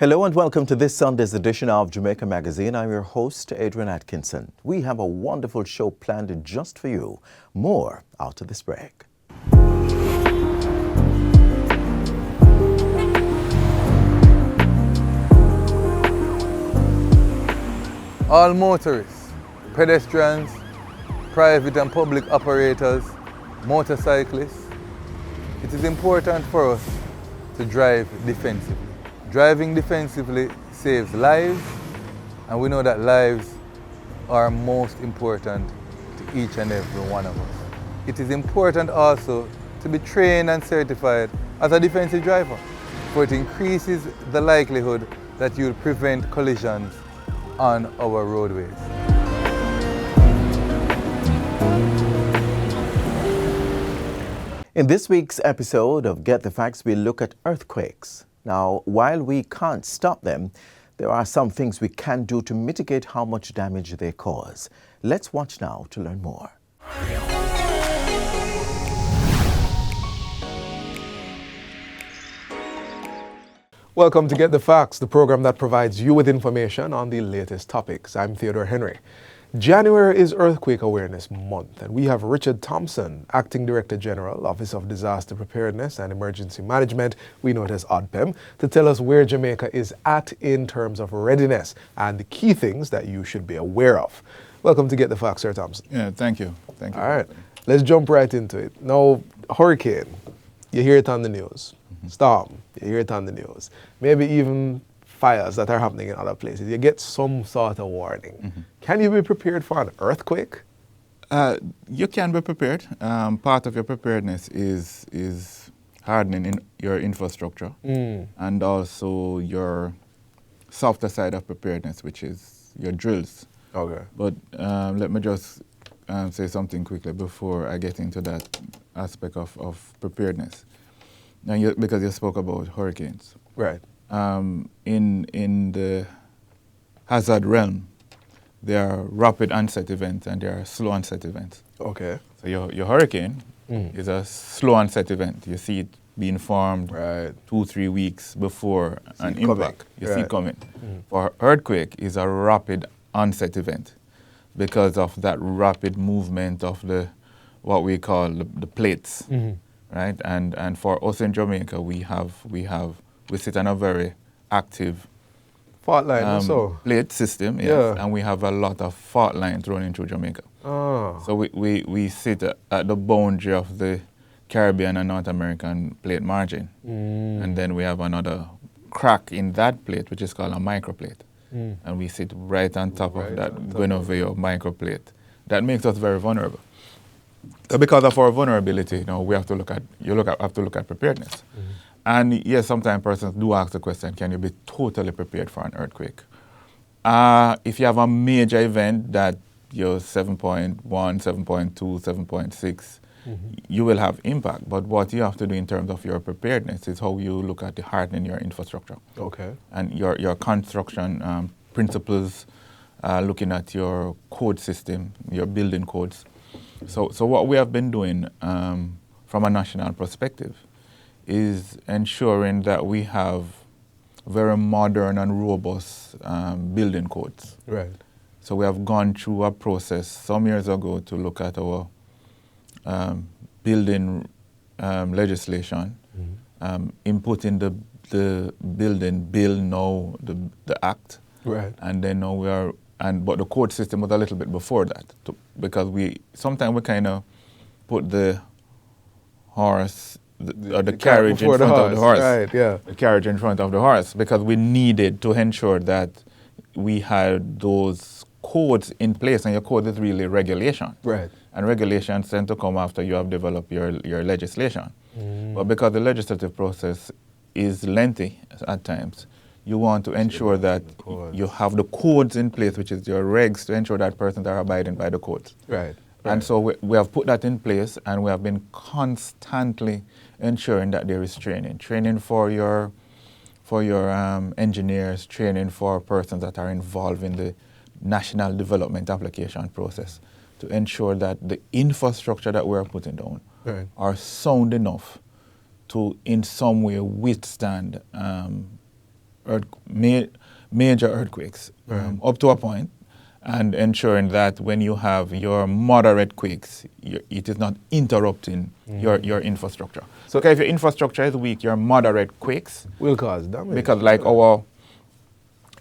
Hello and welcome to this Sunday's edition of Jamaica Magazine. I'm your host, Adrian Atkinson. We have a wonderful show planned just for you. More after this break. All motorists, pedestrians, private and public operators, motorcyclists, it is important for us to drive defensively. Driving defensively saves lives, and we know that lives are most important to each and every one of us. It is important also to be trained and certified as a defensive driver, for it increases the likelihood that you'll prevent collisions on our roadways. In this week's episode of Get the Facts, we look at earthquakes. Now, while we can't stop them, there are some things we can do to mitigate how much damage they cause. Let's watch now to learn more. Welcome to Get the Facts, the program that provides you with information on the latest topics. I'm Theodore Henry. January is Earthquake Awareness Month, and we have Richard Thompson, Acting Director General, Office of Disaster Preparedness and Emergency Management, we know it as ODPEM, to tell us where Jamaica is at in terms of readiness and the key things that you should be aware of. Welcome to Get the Facts, Sir Thompson. Yeah, thank you. Thank you. All right, let's jump right into it. Now, hurricane, you hear it on the news. Storm, you hear it on the news. Maybe even fires that are happening in other places. You get some sort of warning. Can you be prepared for an earthquake? You can be prepared. Part of your preparedness is hardening in your infrastructure and also your softer side of preparedness, which is your drills. Okay. But let me just say something quickly before I get into that aspect of preparedness. Now, because you spoke about hurricanes. Right. In the hazard realm, there are rapid onset events and there are slow onset events. Okay. So your hurricane is a slow onset event. You see it being formed 2-3 weeks before an impact. You see it coming. For earthquake is a rapid onset event because of that rapid movement of what we call the plates, right? And for us in Jamaica, we sit on a very active fault line plate system, yes, and we have a lot of fault lines running through Jamaica. So we sit at the boundary of the Caribbean and North American plate margin. And then we have another crack in that plate, which is called a microplate. And we sit right on top of that Guinevere microplate. That makes us very vulnerable. So because of our vulnerability, we have to look at preparedness. And yes, sometimes persons do ask the question, can you be totally prepared for an earthquake? If you have a major event that you're 7.1, 7.2, 7.6, you will have impact. But what you have to do in terms of your preparedness is how you look at the hardening your infrastructure. Okay. And your construction principles, looking at your code system, your building codes. So what we have been doing from a national perspective is ensuring that we have very modern and robust building codes. Right. So we have gone through a process some years ago to look at our building legislation, inputting the building bill now, the act. Right. And then now but the code system was a little bit before that, because sometimes we kind of put the horse, the carriage in front of the horse. Right, yeah. The carriage in front of the horse, because we needed to ensure that we had those codes in place, and your code is really regulation. Right. And regulations tend to come after you have developed your legislation. But because the legislative process is lengthy at times, you want to ensure that you have the codes in place, which is your regs, to ensure that persons are abiding by the codes. Right. And so we have put that in place, and we have been constantly ensuring that there is training for your engineers, training for persons that are involved in the national development application process, to ensure that the infrastructure that we're putting down are sound enough to in some way withstand major earthquakes up to a point, and ensuring that when you have your moderate quakes, it is not interrupting your infrastructure. So if your infrastructure is weak, your moderate quakes will cause damage. Because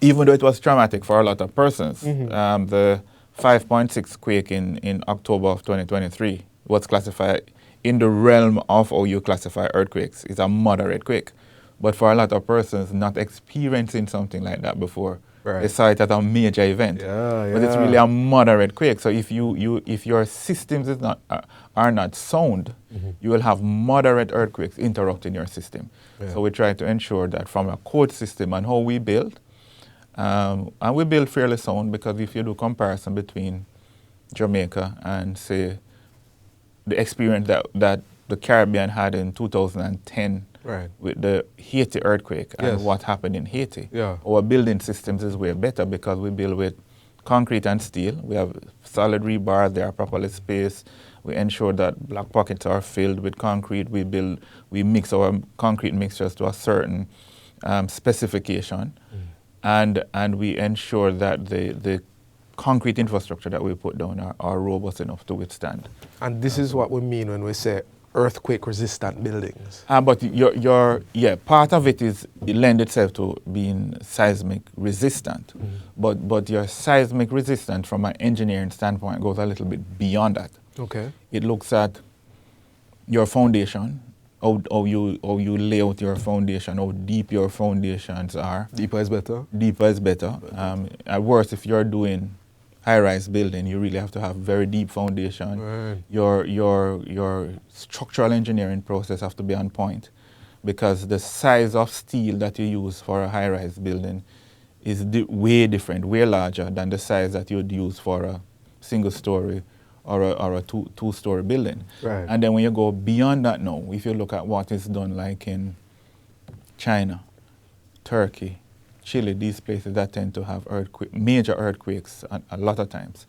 even though it was traumatic for a lot of persons, the 5.6 quake in October of 2023 was classified in the realm of how you classify earthquakes. It's a moderate quake. But for a lot of persons not experiencing something like that before, they saw it as a major event. But it's really a moderate quake. So if your systems are not sound, you will have moderate earthquakes interrupting your system. So we try to ensure that from a code system and how we build, and we build fairly sound, because if you do comparison between Jamaica and, say, the experience that the Caribbean had in 2010 with the Haiti earthquake and what happened in Haiti, our building systems is way better because we build with concrete and steel. We have solid rebars, they are properly spaced. We ensure that black pockets are filled with concrete. We mix our concrete mixtures to a certain specification, and we ensure that the concrete infrastructure that we put down are robust enough to withstand. And this is what we mean when we say earthquake-resistant buildings. But part of it lend itself to being seismic resistant. But your seismic resistance from an engineering standpoint goes a little bit beyond that. Okay. It looks at your foundation, how you lay out your foundation, how deep your foundations are. Deeper is better. Deeper is better. At worst, if you're doing high-rise building, you really have to have very deep foundation. Your structural engineering process have to be on point, because the size of steel that you use for a high-rise building is way different, way larger than the size that you would use for a single-story or a two-story building. And then when you go beyond that now, if you look at what is done like in China, Turkey, Chile, these places that tend to have major earthquakes a lot of times,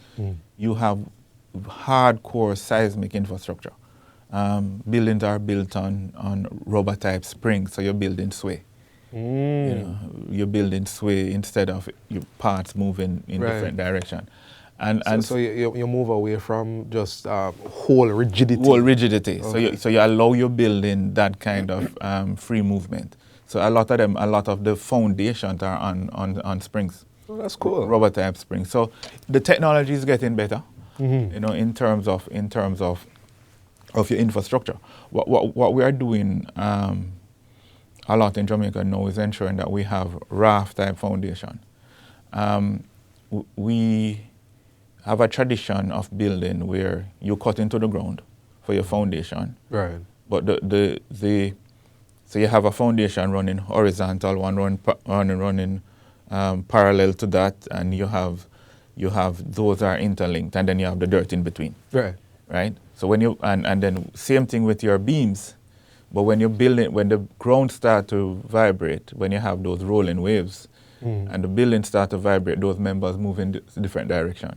you have hardcore seismic infrastructure. Buildings are built on rubber-type springs, so your buildings sway. Your buildings sway instead of your parts moving in different direction. So you move away from just whole rigidity. Whole rigidity. Okay. So you allow your building that kind of free movement. So a lot of the foundations are on springs. Oh, that's cool. Rubber type springs. So the technology is getting better, in terms of your infrastructure. What we are doing a lot in Jamaica now is ensuring that we have raft type foundation. We have a tradition of building where you cut into the ground for your foundation. But so you have a foundation running horizontal, one running parallel to that, and you have those are interlinked, and then you have the dirt in between. Right. So when you and then same thing with your beams, but when you build it, when the ground start to vibrate, when you have those rolling waves, and the building start to vibrate, those members move in different direction.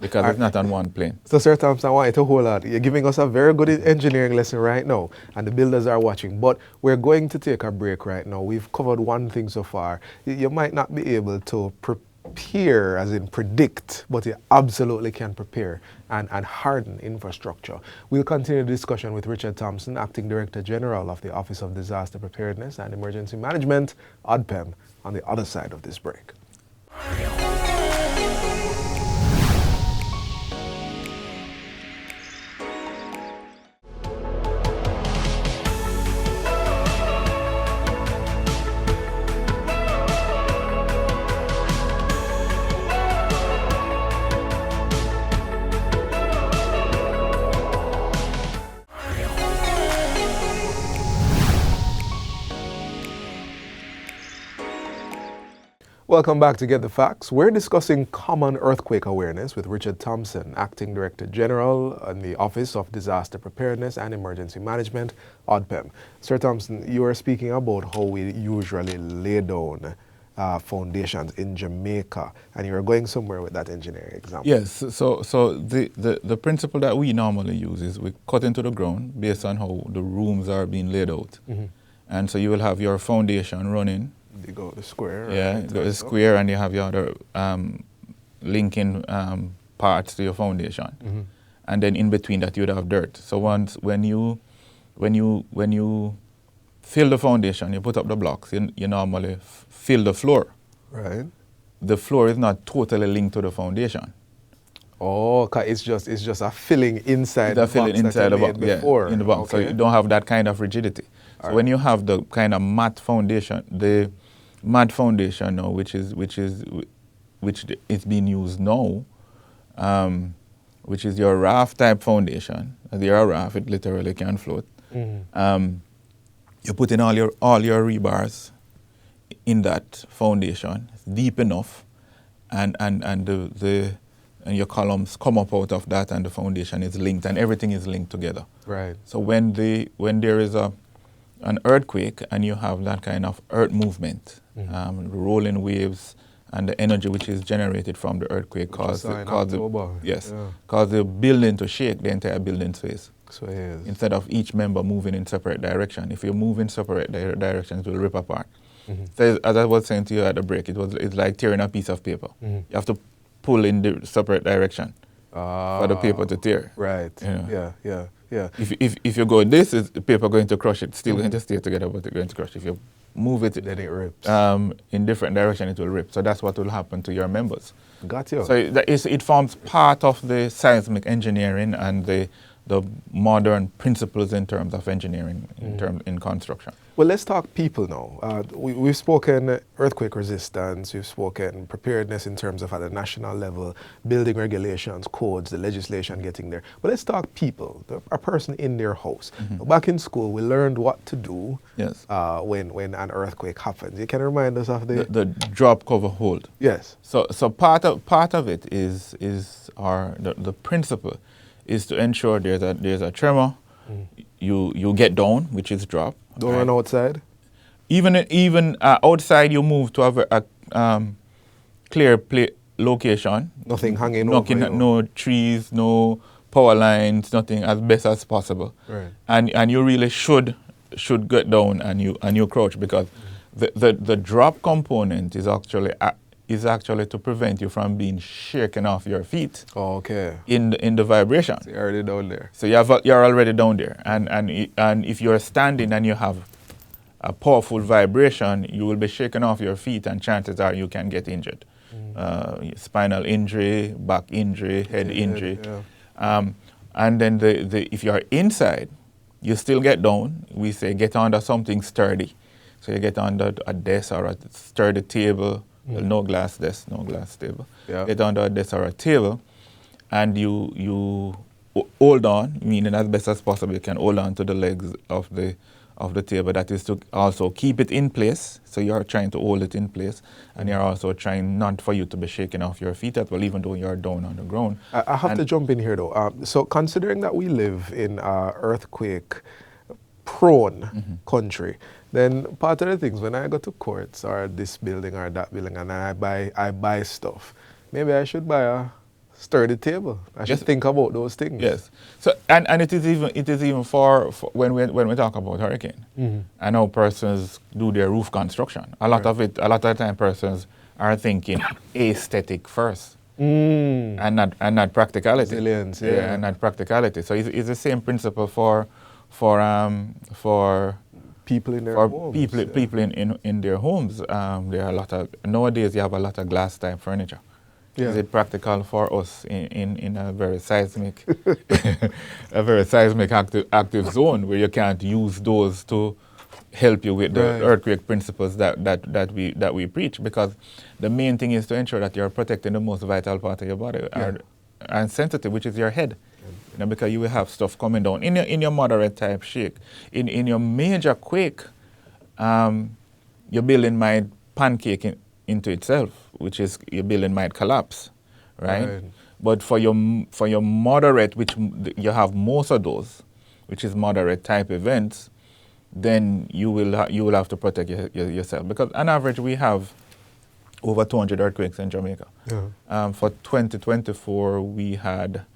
Because it's not on one plane. So, Sir Thompson, I want you to hold on. You're giving us a very good engineering lesson right now, and the builders are watching. But we're going to take a break right now. We've covered one thing so far. You might not be able to prepare, as in predict, but you absolutely can prepare and harden infrastructure. We'll continue the discussion with Richard Thompson, Acting Director General of the Office of Disaster Preparedness and Emergency Management, ODPEM, on the other side of this break. Welcome back to Get the Facts. We're discussing common earthquake awareness with Richard Thompson, Acting Director General in the Office of Disaster Preparedness and Emergency Management, ODPEM. Sir Thompson, you were speaking about how we usually lay down foundations in Jamaica, and you were going somewhere with that engineering example. Yes, so the principle that we normally use is we cut into the ground based on how the rooms are being laid out. And so you will have your foundation running You go the square. Yeah, you go the square, and you have your other linking parts to your foundation. Mm-hmm. And then in between that, you'd have dirt. So when you fill the foundation, you put up the blocks, you normally fill the floor. Right. The floor is not totally linked to the foundation. Oh, it's just a filling inside the box. Filling inside the box, before. Yeah, in the box. Okay. So you don't have that kind of rigidity. So when you have the kind of matte foundation, the matte foundation now, which is being used now, which is your raft type foundation. Your raft, it literally can float. Mm-hmm. You put in all your rebars in that foundation, it's deep enough, and your columns come up out of that, and the foundation is linked, and everything is linked together. Right. So when there is an earthquake and you have that kind of earth movement, rolling waves, and the energy which is generated from the earthquake cause the building to shake, the entire building sways. So yes. Instead of each member moving in separate direction. If you move in separate directions, it will rip apart. Mm-hmm. So as I was saying to you at the break, it's like tearing a piece of paper. Mm-hmm. You have to pull in the separate direction for the paper to tear. Right. You know? Yeah. If you go this, is the paper going to crush it? It's still going to stay together, but it's going to crush. If you move it, then it rips. In different direction, it will rip. So that's what will happen to your members. Got you. So it forms part of the seismic engineering and the modern principles in terms of engineering, in construction. Well, let's talk people now. We've spoken earthquake resistance, we've spoken preparedness in terms of at a national level, building regulations, codes, the legislation getting there. But let's talk people, a person in their house. Mm-hmm. Back in school, we learned what to do Yes. when an earthquake happens. You can remind us of The drop, cover, hold. Yes. So part of it is the principle is to ensure there's a tremor. You get down, which is drop. Don't run outside. Even outside, you move to a clear location. Nothing hanging over you. No trees, no power lines, nothing, as best as possible. Right. And you really should get down and you crouch, because the drop component is actually to prevent you from being shaken off your feet. Oh, okay. In the vibration. So you're already down there. So you're already down there, and if you're standing and you have a powerful vibration, you will be shaken off your feet, and chances are you can get injured. Spinal injury, back injury, head injury. Yeah. And then if you're inside, you still get down. We say get under something sturdy. So you get under a desk or a sturdy table. Well, no glass desk, no glass table. Yeah. Get under a desk or a table, and you hold on, meaning as best as possible you can hold on to the legs of the table. That is to also keep it in place. So you're trying to hold it in place, and you're also trying not for you to be shaken off your feet as well, even though you're down on the ground. I have to jump in here though. So considering that we live in an earthquake-prone country, then part of the things, when I go to courts or this building or that building and I buy stuff, maybe I should buy a sturdy table. I should think about those things. Yes. So and it is even for when we talk about hurricane. I know persons do their roof construction. A lot of the time persons are thinking aesthetic first. And not practicality. Resilience, and not practicality. So it's the same principle for people in their homes. People in their homes. There are a lot of, nowadays you have a lot of glass type furniture. Yeah. Is it practical for us in a very seismic active zone where you can't use those to help you with the earthquake principles that we preach? Because the main thing is to ensure that you're protecting the most vital part of your body and sensitive, which is your head. You know, because you will have stuff coming down in your moderate type shake. In your major quake, your building might pancake into itself, which is your building might collapse, right? But for your moderate, which you have most of those, which is moderate type events, then you will have to protect yourself, because on average we have over 200 earthquakes in Jamaica. For 2024, we had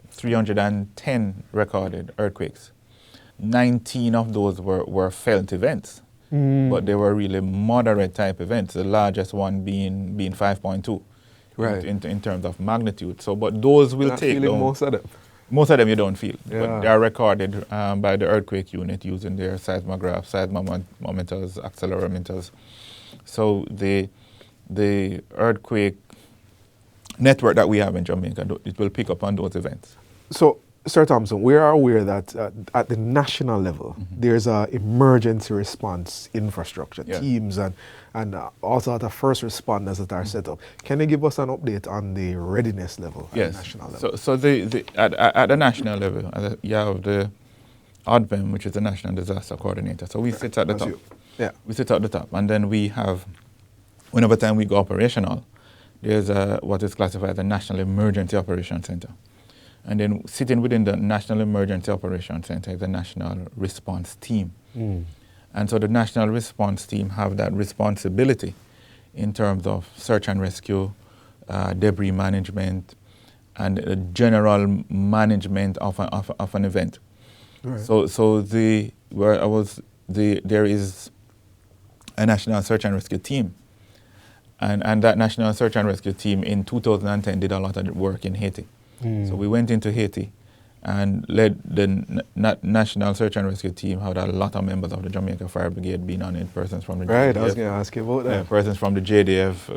310 recorded earthquakes. 19 of those were felt events. but they were really moderate type events, the largest one being 5.2 in terms of magnitude. So, but those will take down. Most of them. Most of them you don't feel, Yeah. but they are recorded by the earthquake unit using their seismographs, seismometers, accelerometers. So the earthquake network that we have in Jamaica, it will pick up on those events. So, Sir Thompson, we are aware that at the national level, there's an emergency response infrastructure, teams and all sorts of first responders that are set up. Can you give us an update on the readiness level at the national level? So at the national level, you have the ODPEM, which is the National Disaster Coordinator. So we sit at the top. Yeah. We sit at the top. And then we have, whenever time we go operational, there's what is classified as the National Emergency Operations Center. And then sitting within the National Emergency Operations Center is the National Response Team. And so the National Response Team have that responsibility in terms of search and rescue, debris management, and general management of an event. Right. So there is a National Search and Rescue Team. And that National Search and Rescue Team in 2010 did a lot of work in Haiti. So we went into Haiti and led the National Search and Rescue Team, had a lot of members of the Jamaica Fire Brigade being on it, persons from the JDF. Right, I was going to ask you about that. Persons from the JDF,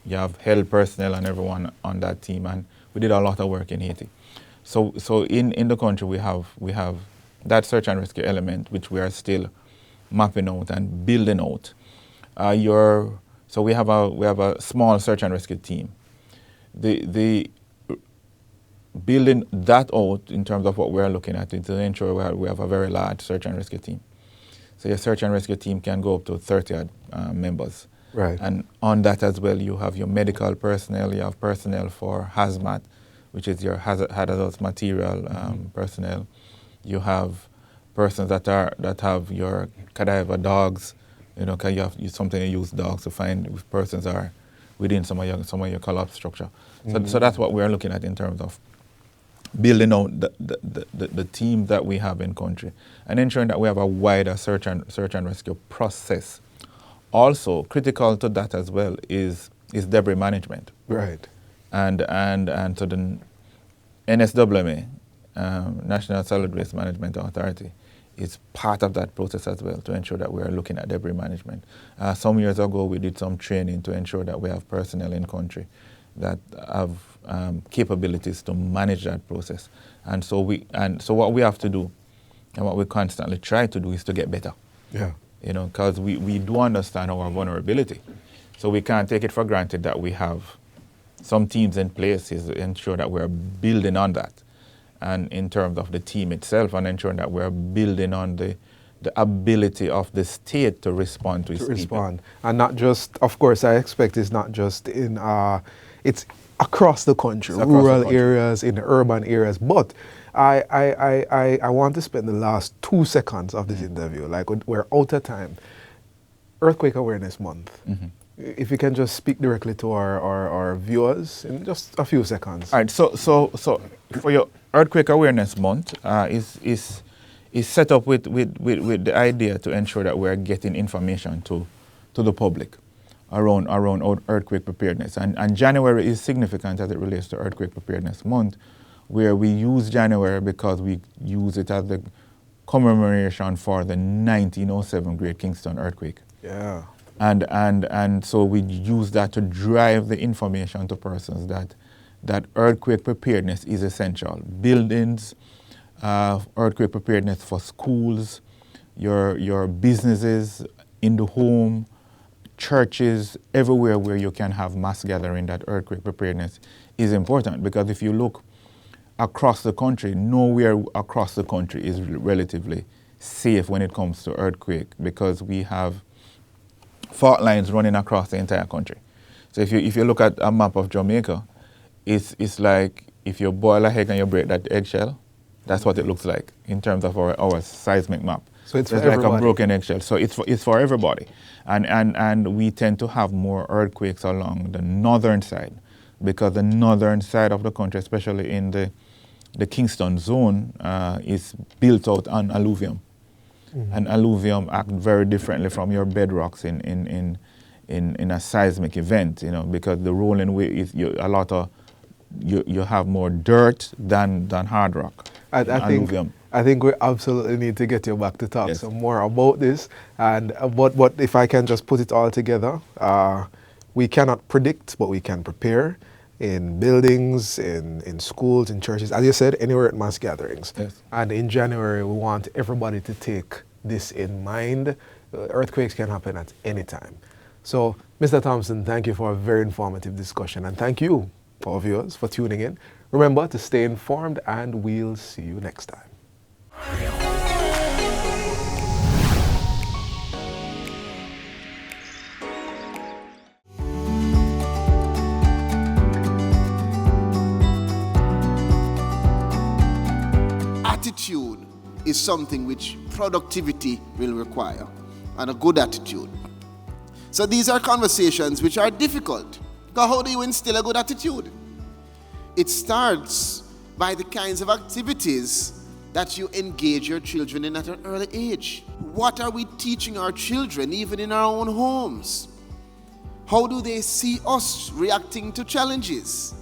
you have health personnel and everyone on that team, and we did a lot of work in Haiti. So in the country we have that search and rescue element, which we are still mapping out and building out. So we have a small search and rescue team. The building that out in terms of what we're looking at is to ensure we have a very large search and rescue team. So your search and rescue team can go up to 30 members. Right. And on that as well, you have your medical personnel, you have personnel for hazmat, which is your hazardous material personnel. You have persons that have your cadaver dogs. You know, you have something to use dogs to find if persons are within some of your collapse structure. So that's what we're looking at in terms of building out the team that we have in country and ensuring that we have a wider search and rescue process. Also, critical to that as well is debris management. Right. And so the NSWMA, National Solid Waste Management Authority, is part of that process as well to ensure that we are looking at debris management. Some years ago, we did some training to ensure that we have personnel in country that have capabilities to manage that process. And so what we have to do, and what we constantly try to do, is to get better. Yeah. You know, because we do understand our vulnerability. So we can't take it for granted that we have some teams in place to ensure that we're building on that. And in terms of the team itself, and ensuring that we're building on the ability of the state to respond to its people. And not just, of course, I expect it's not just in, it's across the country, rural areas, in the urban areas. But I want to spend the last 2 seconds of this interview, like we're out of time. Earthquake Awareness Month. If you can just speak directly to our viewers in just a few seconds. All right, so for your Earthquake Awareness Month is set up with the idea to ensure that we're getting information to the public around earthquake preparedness. And January is significant as it relates to Earthquake Preparedness Month, where we use January because we use it as the commemoration for the 1907 Great Kingston earthquake. Yeah. And so we use that to drive the information to persons that earthquake preparedness is essential. Buildings, earthquake preparedness for schools, your businesses, in the home, churches, everywhere where you can have mass gathering, that earthquake preparedness is important. Because if you look across the country, nowhere across the country is relatively safe when it comes to earthquake, because we have fault lines running across the entire country. So if you look at a map of Jamaica, it's like if you boil a egg and you break that eggshell, that's what it looks like in terms of our seismic map. So it's like a broken eggshell. So it's for everybody. And we tend to have more earthquakes along the northern side, because the northern side of the country, especially in the Kingston zone, is built out on alluvium. And alluvium act very differently from your bedrocks in a seismic event, you know, because the rolling wave is you have more dirt than hard rock. I think we absolutely need to get you back to talk some more about this. And what if I can just put it all together, we cannot predict, but we can prepare in buildings, in schools, in churches, as you said, anywhere at mass gatherings. Yes. And in January, we want everybody to take this in mind. Earthquakes can happen at any time. So, Mr. Thompson, thank you for a very informative discussion, and thank you, for viewers, for tuning in. Remember to stay informed, and we'll see you next time. Attitude is something which productivity will require, and a good attitude. So these are conversations which are difficult. Because how do you instill a good attitude? It starts by the kinds of activities that you engage your children in at an early age. What are we teaching our children even in our own homes? How do they see us reacting to challenges?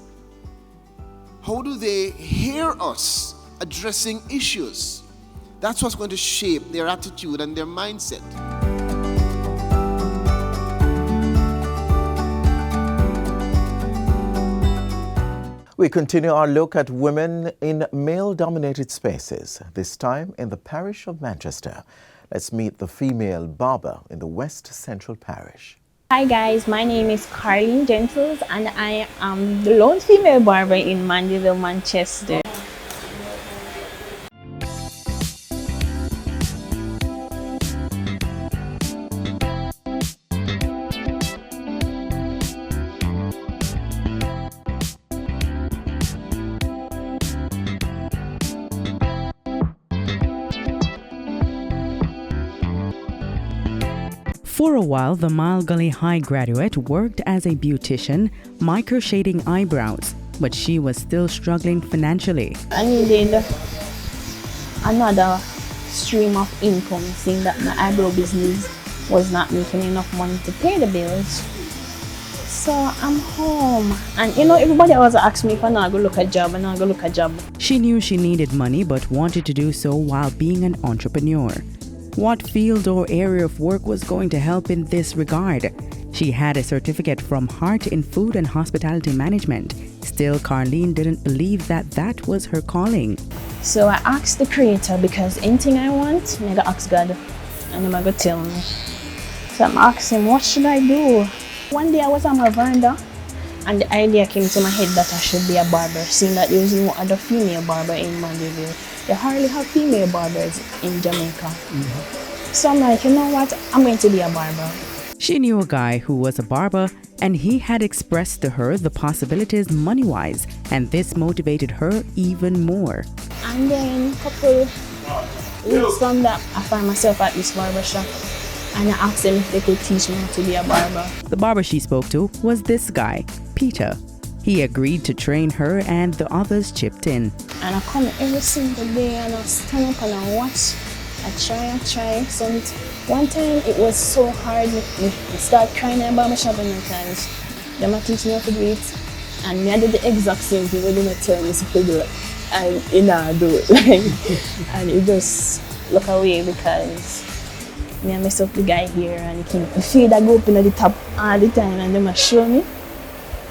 How do they hear us addressing issues? That's what's going to shape their attitude and their mindset. We continue our look at women in male-dominated spaces, this time in the parish of Manchester. Let's meet the female barber in the West Central Parish. Hi guys, my name is Carleen Gentles and I am the lone female barber in Mandeville, Manchester. For a while, the Mile Gully High graduate worked as a beautician, micro-shading eyebrows, but she was still struggling financially. I needed another stream of income, seeing that my eyebrow business was not making enough money to pay the bills. So I'm home, and you know, everybody always asks me if I'm not going to look a job, and I'm going to look a job. She knew she needed money but wanted to do so while being an entrepreneur. What field or area of work was going to help in this regard? She had a certificate from Heart in Food and Hospitality Management. Still, Carleen didn't believe that that was her calling. So I asked the Creator, because anything I want, I gotta ask God, and He's gonna tell me. So I'm asking him, what should I do? One day I was on my veranda, and the idea came to my head that I should be a barber, seeing that there was no other female barber in Mandeville. They hardly have female barbers in Jamaica. So I'm like, you know what, I'm going to be a barber. She knew a guy who was a barber, and he had expressed to her the possibilities money-wise, and this motivated her even more. And then a couple weeks from that, I find myself at this barber shop, and I asked them if they could teach me how to be a barber. The barber she spoke to was this guy, Peter. He agreed to train her, and the others chipped in. And I come every single day and I stand up and I watch. I try. So one time it was so hard. I start crying in a barber shop because they might teach me how to do it. And I did the exact same thing when they tell me to do it. And you know, do it. And it just look away because I mess up the guy here and he keep the feed I go up in the top all the time and they must show me.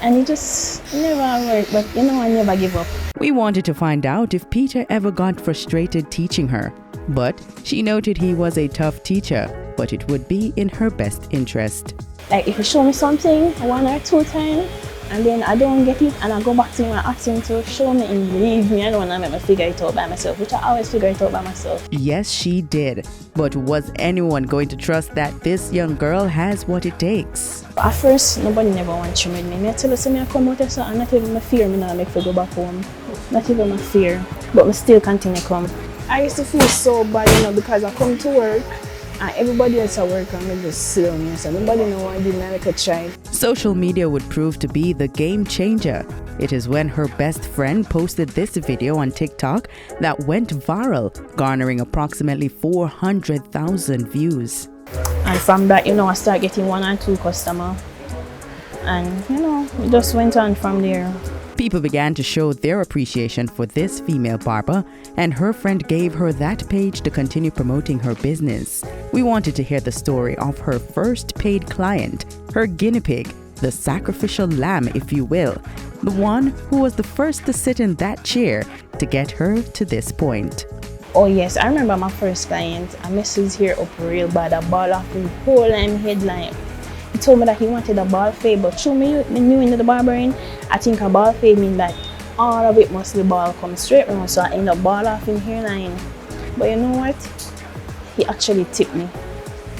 And it just never worked, but you know, I never give up. We wanted to find out if Peter ever got frustrated teaching her, but she noted he was a tough teacher, but it would be in her best interest. Like if you show me something 1 or 2 times, and then I don't get it, and I go back to him and ask him to show me and believe me, I don't want to make me figure it out by myself, which I always figure it out by myself. Yes, she did. But was anyone going to trust that this young girl has what it takes? At first, nobody never want to meet me. I tell you, I come out of something, not even my fear, me not make me go back home. Not even my fear, but I still continue to come. I used to feel so bad, you know, because I come to work, and everybody else at work and I just sit down here, so nobody know what I did, I make a try. Social media would prove to be the game changer. It is when her best friend posted this video on TikTok that went viral, garnering approximately 400,000 views. And from that, I start getting 1 or 2 customers. And, it just went on from there. People began to show their appreciation for this female barber, and her friend gave her that page to continue promoting her business. We wanted to hear the story of her first paid client, her guinea pig, the sacrificial lamb, if you will, the one who was the first to sit in that chair to get her to this point. Oh yes, I remember my first client. I messed his hair up real bad. I ball off his whole headline. He told me that he wanted a bald fade, but through me new into the barbering, I think a bald fade means that all of it must be bald come straight round, so I end up bald off in hairline. But you know what? He actually tipped me.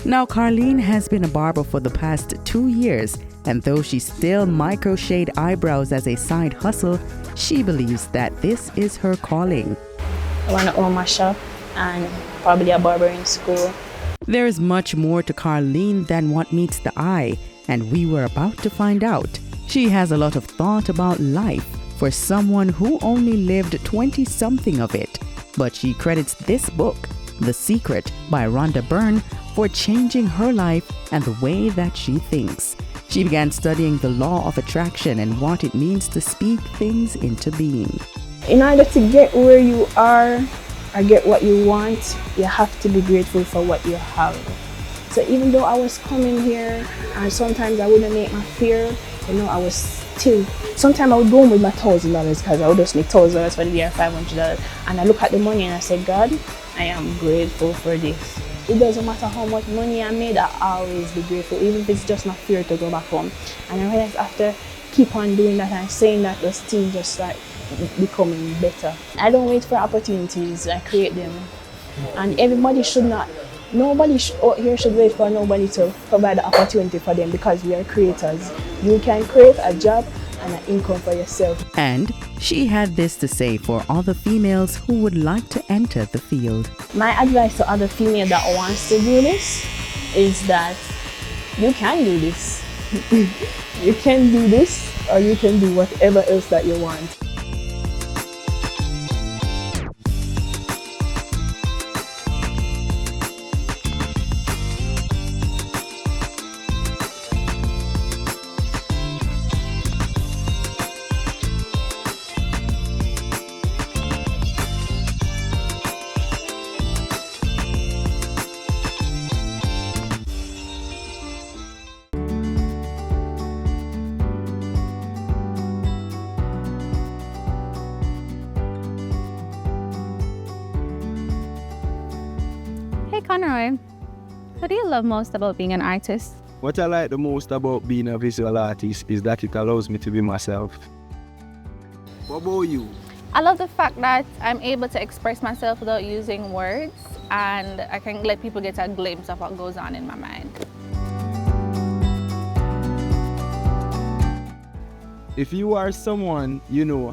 Now Carleen has been a barber for the past 2 years, and though she still micro-shade eyebrows as a side hustle, she believes that this is her calling. I want to own my shop and probably a barbering school. There is much more to Carleen than what meets the eye, and we were about to find out. She has a lot of thought about life for someone who only lived 20-something of it, but she credits this book, The Secret by Rhonda Byrne, for changing her life and the way that she thinks. She began studying the law of attraction and what it means to speak things into being. In order to get where you are or get what you want, you have to be grateful for what you have. So even though I was coming here and sometimes I wouldn't make my fare, I was still, sometimes I would go home with my $1,000 because I would just make $1,000 for the year, $500, and I look at the money and I say, God, I am grateful for this. It doesn't matter how much money I made, I always be grateful, even if it's just not fair to go back home. And I realized after keep on doing that and saying that, those things just start becoming better. I don't wait for opportunities, I create them. And everybody should not, nobody out here should wait for nobody to provide the opportunity for them, because we are creators. You can create a job and an income for yourself. And she had this to say for other females who would like to enter the field. My advice to other females that wants to do this is that you can do this. You can do this, or you can do whatever else that you want. Hey Conroy, what do you love most about being an artist? What I like the most about being a visual artist is that it allows me to be myself. What about you? I love the fact that I'm able to express myself without using words, and I can let people get a glimpse of what goes on in my mind. If you are someone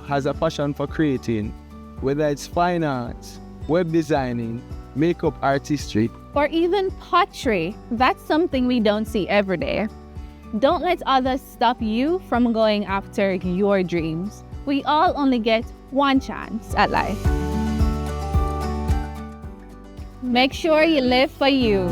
has a passion for creating, whether it's fine arts, web designing, makeup artistry, or even pottery, that's something we don't see every day. Don't let others stop you from going after your dreams. We all only get one chance at life. Make sure you live for you.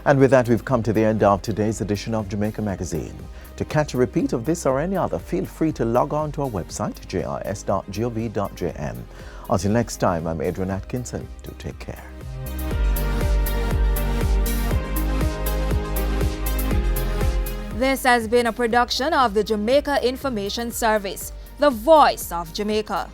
And with that, we've come to the end of today's edition of Jamaica Magazine. To catch a repeat of this or any other, feel free to log on to our website, jis.gov.jm. Until next time, I'm Adrian Atkinson. Do take care. This has been a production of the Jamaica Information Service, the voice of Jamaica.